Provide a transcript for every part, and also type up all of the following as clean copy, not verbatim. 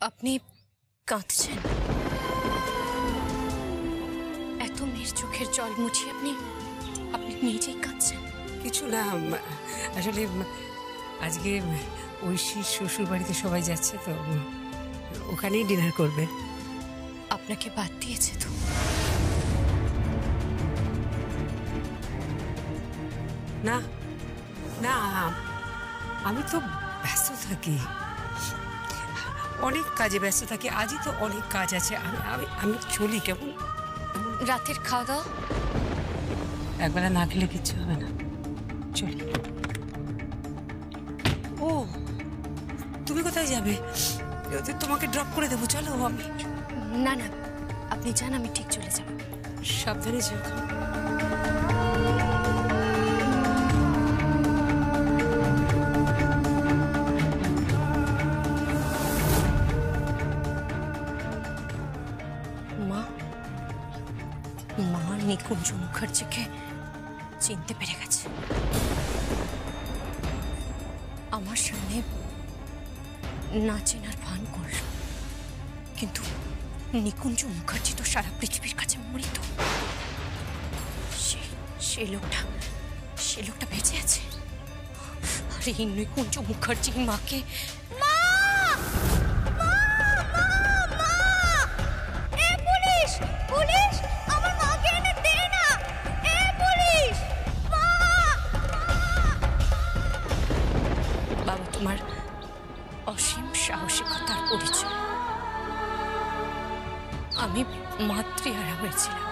আপনি কাঁদছেন? এত মেয়ের চোখের জল মুছিয়ে আপনি আপনি নিজেই কাঁদছেন? কিছু না, আসলে আজকে ঐশীর শ্বশুর বাড়িতে সবাই যাচ্ছে তো ওখানেই ডিনার করবে। আপনাকে বাদ দিয়েছে তো? না না, আমি তো ব্যস্ত থাকি, অনেক কাজে ব্যস্ত থাকি। আজই তো অনেক কাজ আছে। আমি চলি। কেমন রাতের খাওয়া দাওয়া? একবেলা না খেলে কিচ্ছু হবে না, চলি। ও, তুমি কোথায় যাবে? তোমাকে ড্রপ করে দেবো, চলো। আমি না না, আপনি যান, আমি ঠিক চলে যাব। সাবধানে যেও। মা নিকুঞ্জ মুখার্জিকে চিনতে পেরে গেছে। আমার সামনে না চেনার ভান করল, কিন্তু নিকুঞ্জ মুখার্জি তো সারা পৃথিবীর কাছে মরিত। সে লোকটা বেঁচে আছে। আর এই নিকুঞ্জ মুখার্জি মাকে তোমার অসীম সাহসিকতার পরিচয়। আমি মাতৃহারা হয়েছিলাম,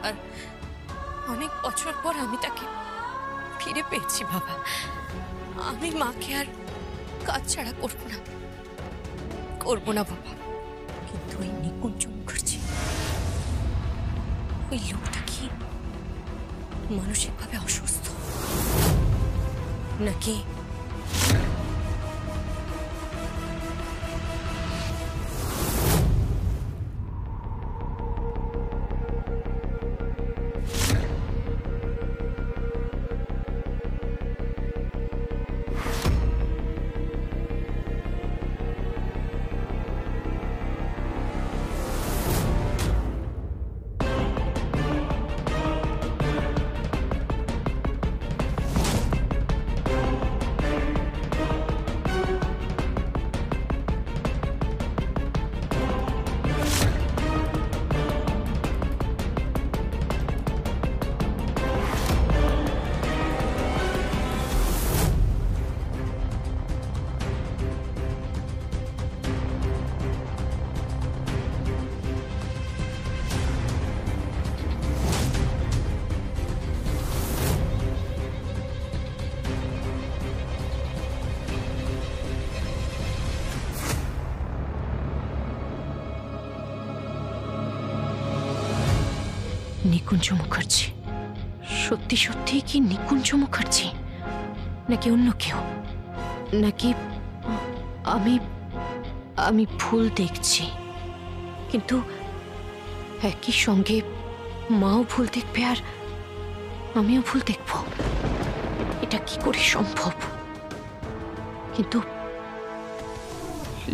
আর অনেক বছর পর আমি তাকে ফিরে পেয়েছি। বাবা, আমি মাকে আর কাজ ছাড়া করবো না বাবা। কিন্তু ওই নিকুঞ্জ মুখার্জি, ওই লোকটা কি মানসিকভাবে অসুস্থ নাকি? নিকুঞ্জ মুখার্জি সত্যি সত্যি কি নিকুঞ্জ মুখার্জি, নাকি অন্য কেউ? নাকি আমি ভুল দেখছি? কিন্তু একই সঙ্গে মাও ভুল দেখবে আর আমিও ভুল দেখব। এটা কি করে সম্ভব? কিন্তু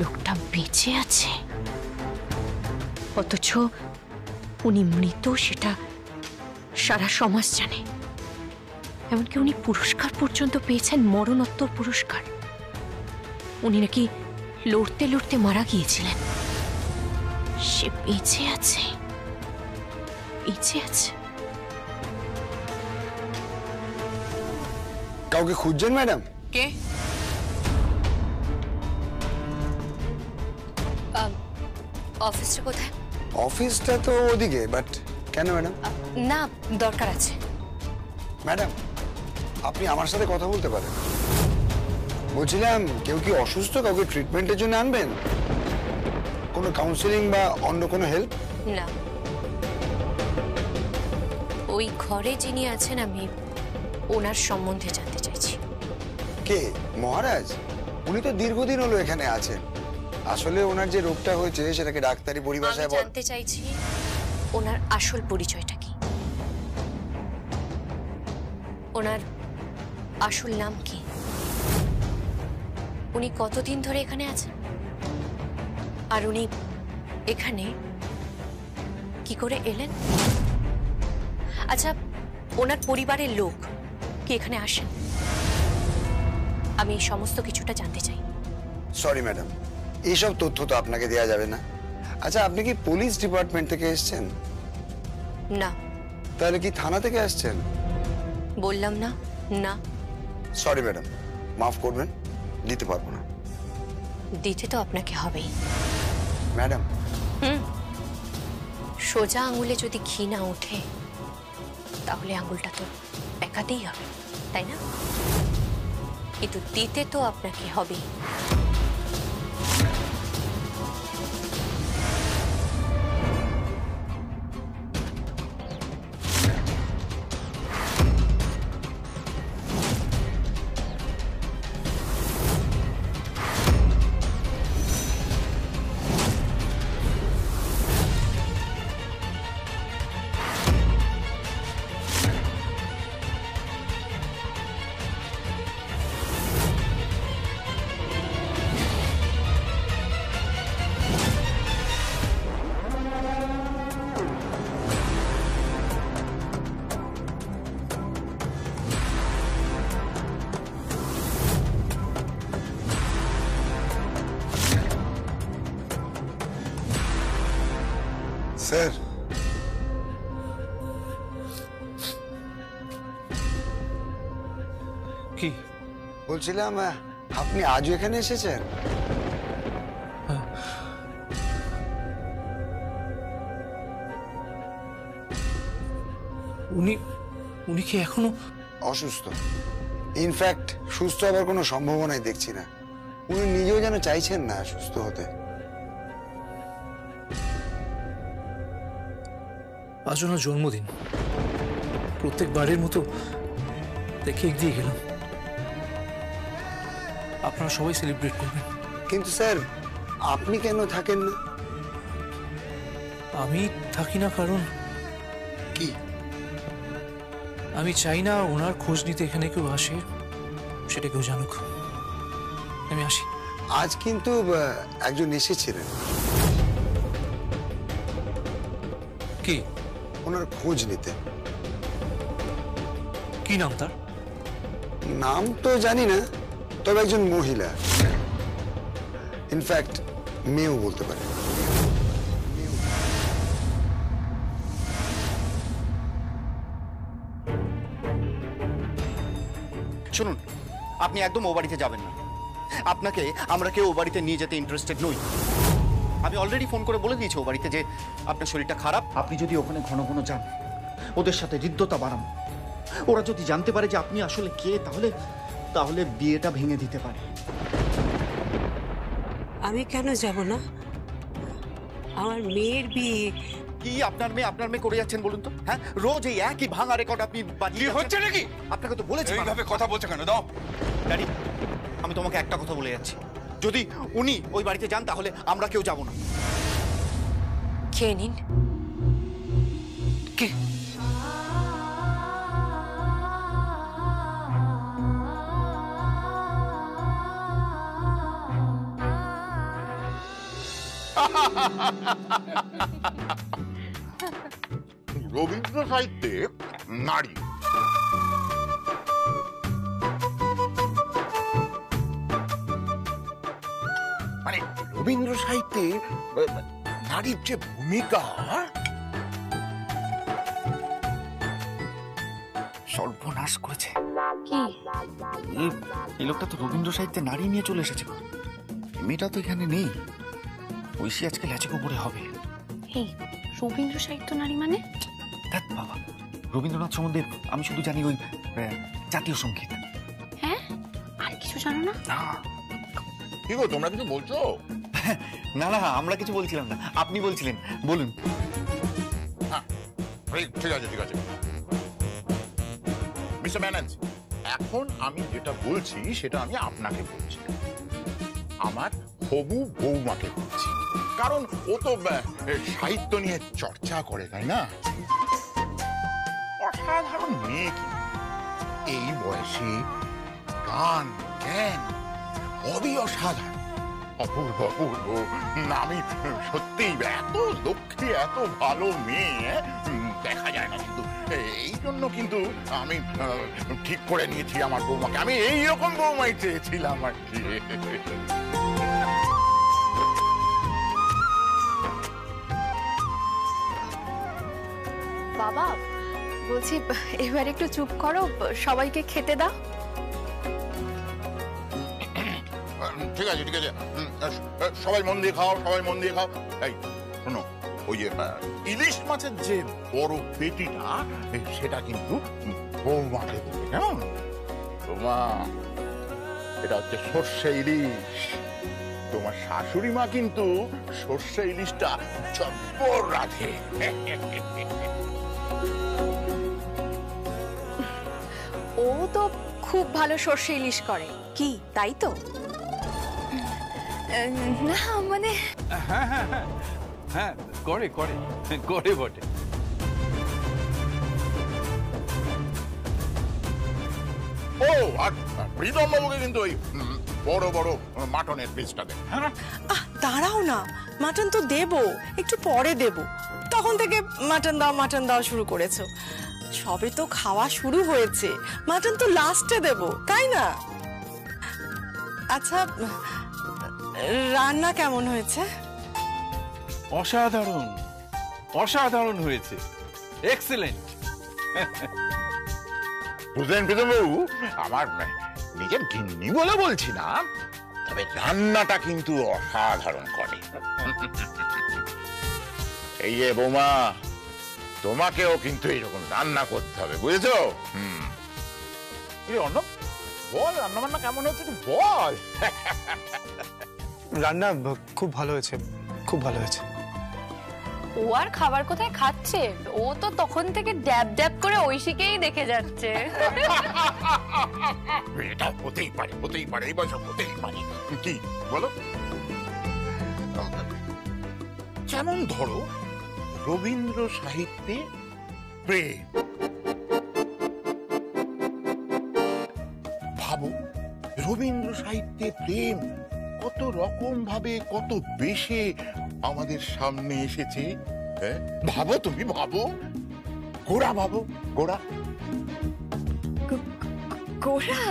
লোকটা বেঁচে আছে, অথচ উনি মৃত সেটা সারা সমাজ জানে। এমনকি উনি পুরস্কার পর্যন্ত পেয়েছেন, মরণোত্তর পুরস্কার। উনি নাকি লড়তে লড়তে মারা গিয়েছিলেন। সে বেঁচে আছে, বেঁচে আছে। কাউকে খুঁজছেন ম্যাডাম? কে? অফিসটা কোথায়? অফিসটা তো ওদিকে, বাট কেন ম্যাডাম? না, দরকার আছে। ম্যাডাম, আপনি আমার সাথে কথা বলতে পারেন। বলছিলাম, কেউ কি অসুস্থ? কাউকে ট্রিটমেন্টের জন্য আনবেন? কোনো কাউন্সিলিং বা অন্য কোনো হেল্প? না, ওই ঘরে যিনি আছেন আমি ওনার সম্বন্ধে জানতে চাইছি। কে? মহারাজ? উনি তো দীর্ঘদিন হলো এখানে আছেন। আসলে ওনার যে রোগটা হয়েছে সেটাকে ডাক্তারি পরিভাষায় জানতে চাইছি ওনার আসল পরিচয়টা কি, ওনার আসল নাম কি, উনি কতদিন ধরে এখানে আছেন? আর উনি এখানে কি করে এলেন? আচ্ছা, ওনার পরিবারের লোক কি এখানে আসেন? আমি এই সমস্ত কিছুটা জানতে চাই। সরি ম্যাডাম, এইসব তথ্য তো আপনাকে দেওয়া যাবে না। আচ্ছা, আপনি কি পুলিশ ডিপার্টমেন্ট থেকে এসেছেন? না। তাহলে কি থানা থেকে আসছেন? বললাম না, না। সরি ম্যাডাম, মাফ করবেন, দিতে পারবো না। দিতে তো আপনাকে হবেই। ম্যাডাম, সোজা আঙুলে যদি ঘি না ওঠে তাহলে আঙুলটা তো পেকাতেই হবে, তাই না? কিন্তু দিতে তো আপনাকে হবেই। স্যার, কি বলছিলাম আপনি আজও এখানে এসেছেন? উনি উনি কি এখনো অসুস্থ? ইনফ্যাক্ট সুস্থ হবার কোনো সম্ভাবনাই দেখছি না। উনি নিজেও যেন চাইছেন না সুস্থ হতে। আজ ওনার জন্মদিন, প্রত্যেকবারের মতো তাই কেক দিয়ে গেলাম। আপনারা সবাই সেলিব্রেট করবেন। কিন্তু স্যার, আপনি কেন থাকেন না? আমি থাকি না কারণ কি? আমি চাই না ওনার খোঁজ নিতে এখানে কেউ আসে, সেটা কেউ জানুক। আমি আসি। আজ কিন্তু একজন এসেছিলেন। কি? ওনার খোঁজ নিতে। কি নাম তার? নাম তো জানি না, তবে একজন মহিলা। ইনফ্যাক্ট মেয়েও বলতে পারে। শুনুন, আপনি একদম ও বাড়িতে যাবেন না। আপনাকে আমরা কেউ ও বাড়িতে নিয়ে যেতে ইন্টারেস্টেড নই। আমি অলরেডি ফোন করে বলে দিয়েছি ও বাড়িতে যে আপনার শরীরটা খারাপ। আপনি যদি ওখানে ঘন ঘন যান, ওদের সাথে হৃদ্যতা বাড়ান, ওরা যদি জানতে পারে যে আপনি আসলে কে, তাহলে তাহলে বিয়েটা ভেঙে দিতে পারে। আমি কেন যাব না? আমার মেয়ের বিয়ে। কি আপনার মেয়ে করে যাচ্ছেন বলুন তো? হ্যাঁ, রোজ এই একই ভাঙা রেকর্ড আপনি বাজিয়ে হচ্ছে নাকি? আপনাকে তো বলেছি এইভাবে কথা বলছে কেন? দাও। ড্যাডি, আমি তোমাকে একটা কথা বলে যাচ্ছি, যদি উনি ওই বাড়িতে যান তাহলে আমরা কেউ যাব না। খেয়ে নিন। কি? রবীন্দ্র সাহিত্যে নারী মানে রবীন্দ্র সাহিত্যে নারীর যে ভূমিকা, সর্বনাশ করেছে। কি? এই লোকটা তো রবীন্দ্র সাহিত্যে নারী নিয়ে চলে এসেছে। মেয়েটা তো এখানে নেই। ঐশী আজকে লেচে গোবরে হবে। এই রবীন্দ্র সাহিত্য নারী মানে? দেখ বাবা, রবীন্দ্রনাথ সম্বন্ধে আমি শুধু জানি ওই জাতীয় সঙ্গীত। হ্যাঁ, আর কিছু জানো না? না কি গো, তোমরা কিছু বলছো? না না, আমরা কিছু বলছিলাম না, আপনি বলছিলেন, বলুন। হ্যাঁ, ঠিক আছে ঠিক আছে। মিস্টার ব্যানার্জি, এখন আমি যেটা বলছি সেটা আমি আপনাকে বলছি, আমার হবু বৌমাকে বলছি। কারণ ও তো সাহিত্য নিয়ে চর্চা করে, তাই না? অসাধারণ মেয়ে, কি এই বয়সে গান জ্ঞান সবই অসাধারণ, অপূর্ব অপূর্ব। আমি সত্যি এত লক্ষ্মী, এত ভালো মেয়ে দেখা যায় না, কিন্তু এই জন্য কিন্তু আমি ঠিক করে নিয়েছি আমার বৌমাকে। আমি এইরকম বৌমাই চেয়েছিলাম আর কি। বাবা বলছি, এবার একটু চুপ করো, সবাইকে খেতে দাও। ঠিক আছে ঠিক আছে, সবাই মন দিয়ে খাও, সবাই মন দিয়ে খাও। এই শোনো, ওই যে ইলিশ মাছের যে বড় পেটিটা, সেটা কিন্তু বৌমাকে দেবে, কেমন? বৌমা, এটা হচ্ছে সর্ষে ইলিশ। তোমার শাশুড়ি মা কিন্তু সর্ষে ইলিশটা জব্বর রাধে। ও তো খুব ভালো সর্ষে ইলিশ করে, কি তাই তো? না মানে হ্যাঁ হ্যাঁ হ্যাঁ হ্যাঁ, করে করে করে বটে। ও আর প্রীতম বাবুকে কিন্তু ওই বড় বড় মাটনের পিসটা দেন। দাঁড়াও না, মাটন তো দেবো, একটু পরে দেবো। তখন থেকে মাটন দাও শুরু করেছো। সবে তো খাওয়া শুরু হয়েছে, মাটন তো লাস্টে দেবো, তাই না? আচ্ছা, রান্না কেমন হয়েছে? অসাধারণ অসাধারণ হয়েছে, এক্সেলেন্ট। বুঝলেন প্রীতম বাবু, আমার নিজের গিন্নি বলে বলছি না, তবে রান্নাটা কিন্তু অসাধারণ করে। এই যে বৌমা, তোমাকেও কিন্তু এরকম রান্না করতে হবে, বুঝেছো? অর্ণব, বল রান্না বান্না কেমন হচ্ছে, তুই বল। রান্না খুব ভালো হয়েছে, খুব ভালো হয়েছে। ও আর খাবার কোথায় খাচ্ছে, ও তো তখন থেকে ড্যাব ড্যাব করে ঐশীকেই দেখে যাচ্ছে। এটা হতেই পারে, হতেই পারে, এই বছর হতেই পারে। কি বলো? যেমন ধরো রবীন্দ্র সাহিত্যে প্রেম, ভাবো রবীন্দ্র সাহিত্যে প্রেম কত রকম ভাবে, কত বেশে আমাদের সামনে এসেছে। হ্যাঁ, ভাবো, তুমি ভাবো, গোড়া ভাবো, গোড়া। গোড়া?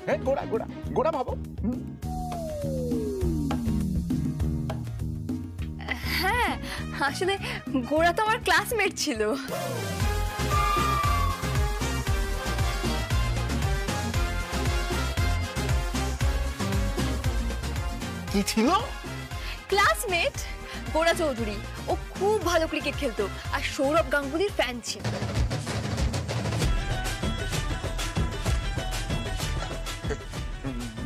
হ্যাঁ, গোড়া গোড়া গোড়া ভাবো। হ্যাঁ, আসলে গোড়া তো আমার ক্লাসমেট ছিল। কি ছিল? ক্লাসমেট গোড়া চৌধুরী। ও খুব ভালো ক্রিকেট খেলতো আর সৌরভ গাঙ্গুলির ফ্যান ছিল।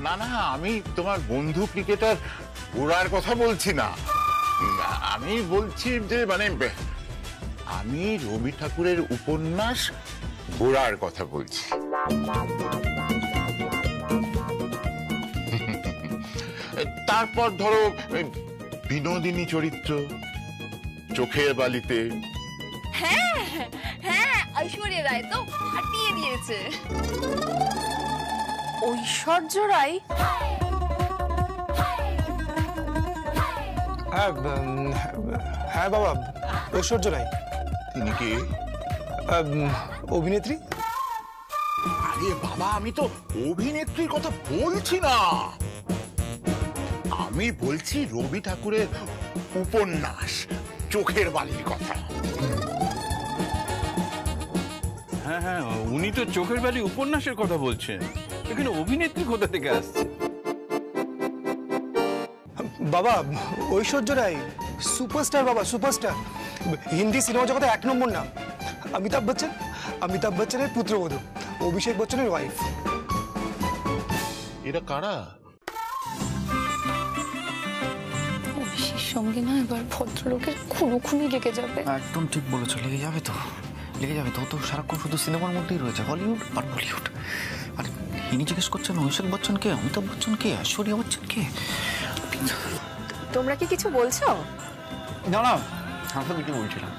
না না, আমি তোমার বন্ধু ক্রিকেটার গোড়ার কথা বলছি না। আমি বলছি যে মানে আমি রবি ঠাকুরের উপন্যাস গোড়ার কথা বলছি। তারপর ধরো বিনোদিনী চরিত্র, চোখের বালিতে। হ্যাঁ হ্যাঁ, ঐশ্বর্যা রায় তো হাঁটিয়ে দিয়েছে। ঐশ্বর্য রায়? হ্যাঁ বাবা, ঐশ্বর্য রায়। তিনি কি? অভিনেত্রী। আরে বাবা, আমি তো অভিনেত্রীর কথা বলছি না, আমি বলছি রবি ঠাকুরের উপন্যাস চোখের বালির কথা। হ্যাঁ হ্যাঁ, উনি তো চোখের বালি উপন্যাসের কথা বলছেন, এখানে অভিনেত্রী কোথা থেকে আসছে? বাবা, ঐশ্বর্য রায় সুপারস্টার, বাবা সুপারস্টার, হিন্দি সিনেমা জগতে 1 নম্বর নাম। অমিতাভ বচ্চনের পুত্রবধূ, অভিষেক বচ্চনের ওয়াইফ। এরা কারা? ঐশীর সঙ্গে না এবার ভদ্রলোকের খুনোখুনি লেগে যাবে। একদম ঠিক বলেছো, লেগে যাবে তো, লেগে যাবে তো। তো সারাক্ষণ শুধু সিনেমার মধ্যেই রয়েছে, হলিউড আর বলিউড। আর ইনি জিজ্ঞেস করছেন অভিষেক বচ্চন কে, অমিতাভ বচ্চন কে, ঐশ্বর্যা বচ্চন কে? তোমরা কি কিছু বলছো? না না, আমরা কিছু বলছিলাম।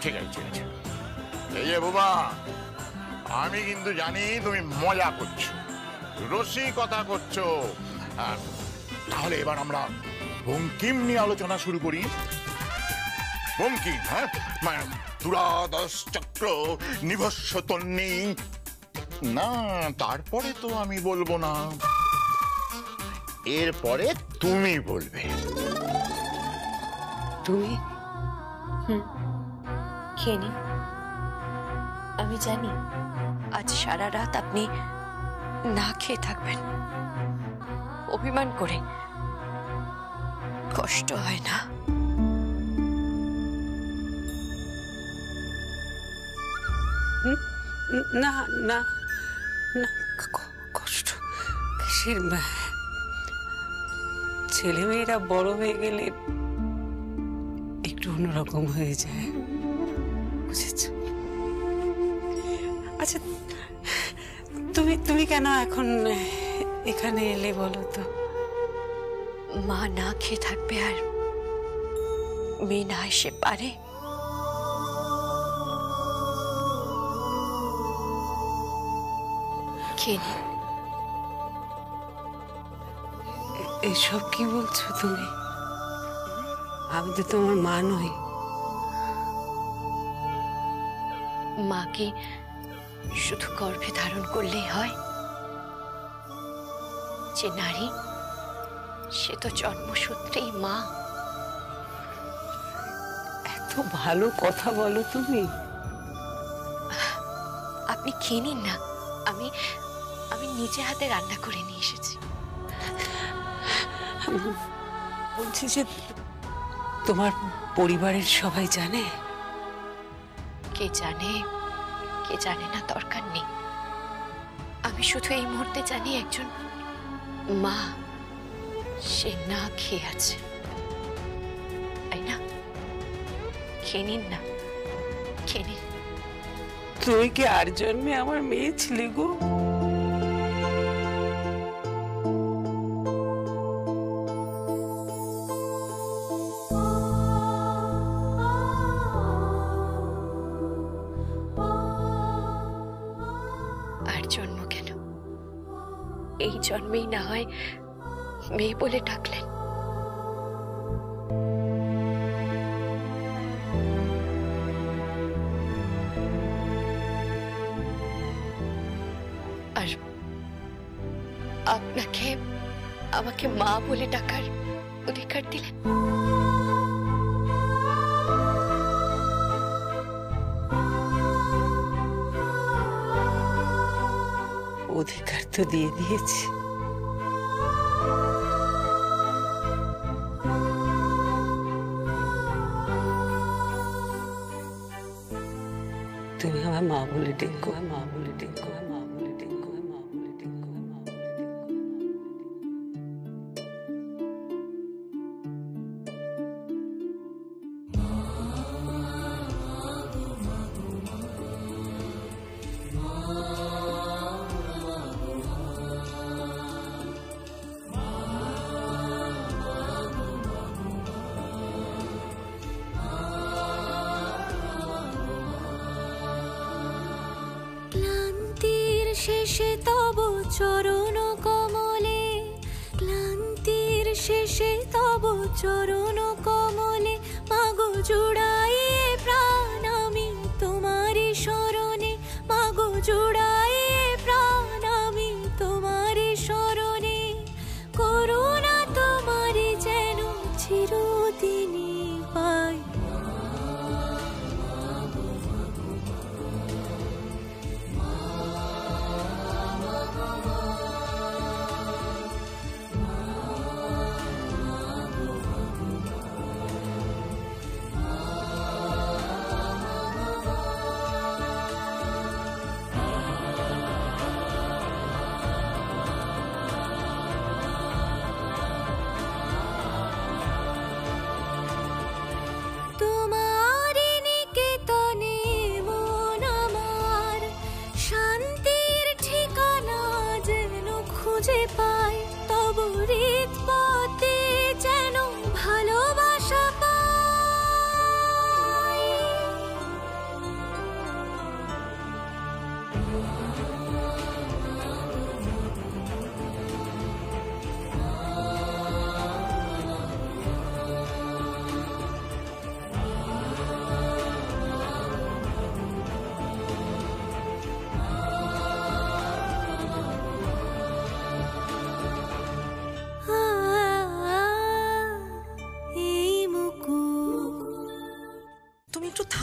ঠিক আছে ঠিক আছে। এই যে বোমা, আমি কিন্তু জানি তুমি মজা করছো, রসিকতা করছো, তাহলে এবার আমরা বঙ্কিম নিয়ে আলোচনা শুরু করি। বঙ্কিম, হ্যাঁ, দুরাদশ চক্র নিভস্য তন্নি। না, তারপরে তো আমি বলবো না, এরপরে তুমি বলবে। তুমি? খেয়ে নিন। আমি জানি আজ সারা রাত আপনি না খেয়ে থাকবেন, অভিমান করে। কষ্ট হয় না? না না না, কষ্ট কিসের? ছেলেমেয়েরা বড় হয়ে গেলে একটু অন্যরকম হয়ে যায়, বুঝেছ? আচ্ছা, তুমি কেন এখন এখানে এলে বলো তো? মা না খেয়ে থাকবে আর মেয়ে না এসে পারে? খেয়ে নিন। এসব কি বলছো তুমি? আমি তো তোমার মা নই। মাকে শুধু গর্ভে ধারণ করলেই হয়? যে নারী, সে তো জন্মসূত্রেই মা। এত ভালো কথা বলো তুমি। আপনি খেয়ে নিন না, আমি নিজে হাতে রান্না করে নিয়ে এসেছি। বলছি যে তোমার পরিবারের সবাই জানে? কে জানে কে জানে না দরকার নেই। আমি শুধু এই মুহূর্তে জানি একজন মা সে না খেয়ে আছে, তাই না? খেয়ে নিন না, খেয়ে নিন। তুই কি আর জন্মে আমার মেয়ে ছিলি গো? আর জন্ম কেন, এই জন্মেই না হয় মেয়ে বলে ডাকলেন। আর আপনাকে আমাকে মা বলে ডাকার অধিকার দিলেন। অধিকার তো দিয়ে দিয়েছি। তুমি আমার মা বলে ডেকো, মা বলে ডেকো, মা বলে ডেকো, মা বলে ডেকো, মা বলে শেষে তব চরণ কমলে, ক্লান্তির শেষে তব চরণ কমলে, মাগো জুড়াইয়ে প্রাণ আমি তোমারই শরণে, মাগো জুড়াইয়ে প্রাণ আমি তোমারই শরণে, করুণা তোমারই যেন চিরদিনই পাই।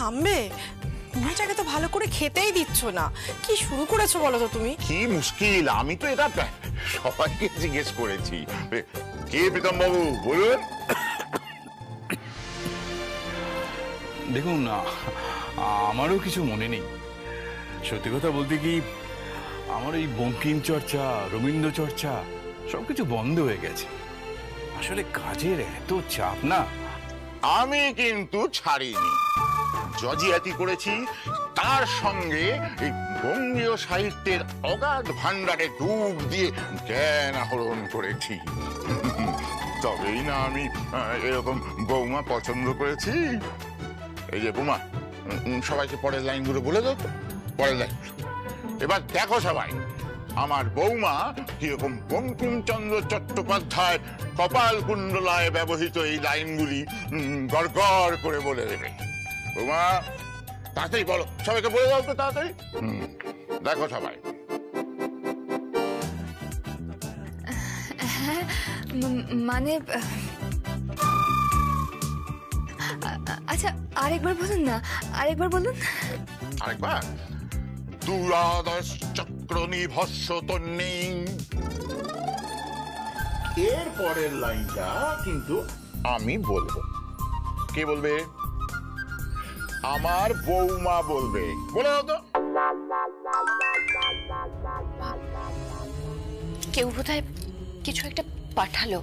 থামবে? মেয়েটাকে তো ভালো করে খেতেই দিচ্ছ না। কি শুরু করেছো বলো তো তুমি? কি মুশকিল, আমি তো এটা সবাইকে জিজ্ঞেস করেছি। কে প্রীতম বাবু বলুন? দেখুন, আমারও কিছু মনে নেই। সত্যি কথা বলতে কি, আমার এই বঙ্কিম চর্চা, রবীন্দ্র চর্চা সবকিছু বন্ধ হয়ে গেছে। আসলে কাজের এত চাপ না। আমি কিন্তু ছাড়িনি, জজিয়াতি করেছি, তার সঙ্গে এই বঙ্গীয় সাহিত্যের অগাধ ভান্ডারে ডুব দিয়ে জ্ঞান আহরণ করেছি। তবেই না আমি এরকম বৌমা পছন্দ করেছি। এই যে বৌমা, সবাইকে পরের লাইনগুলো বলে দাও তো, পরের লাইন। এবার দেখো সবাই, আমার বৌমা কিরকম বঙ্কিমচন্দ্র চট্টোপাধ্যায় কপাল কুণ্ডলায় ব্যবহৃত এই লাইনগুলি গড়গড় করে বলে দেবে। বৌমা তাড়াতাড়ি বলো, সবাইকে বলে দাও তো তাড়াতাড়ি। দেখো সবাই। হ্যাঁ, মানে আচ্ছা, আরেকবার বলুন না, আরেকবার বলুন। আরেকবার? দুরাদশ চক্র নিভস্য তন্নী। এর পরের লাইনটা কিন্তু আমি বলবো। কে বলবে? আমার বৌমা বলবে। বলে দাও তো। কেউ বোধহয় কিছু একটা পাঠালো।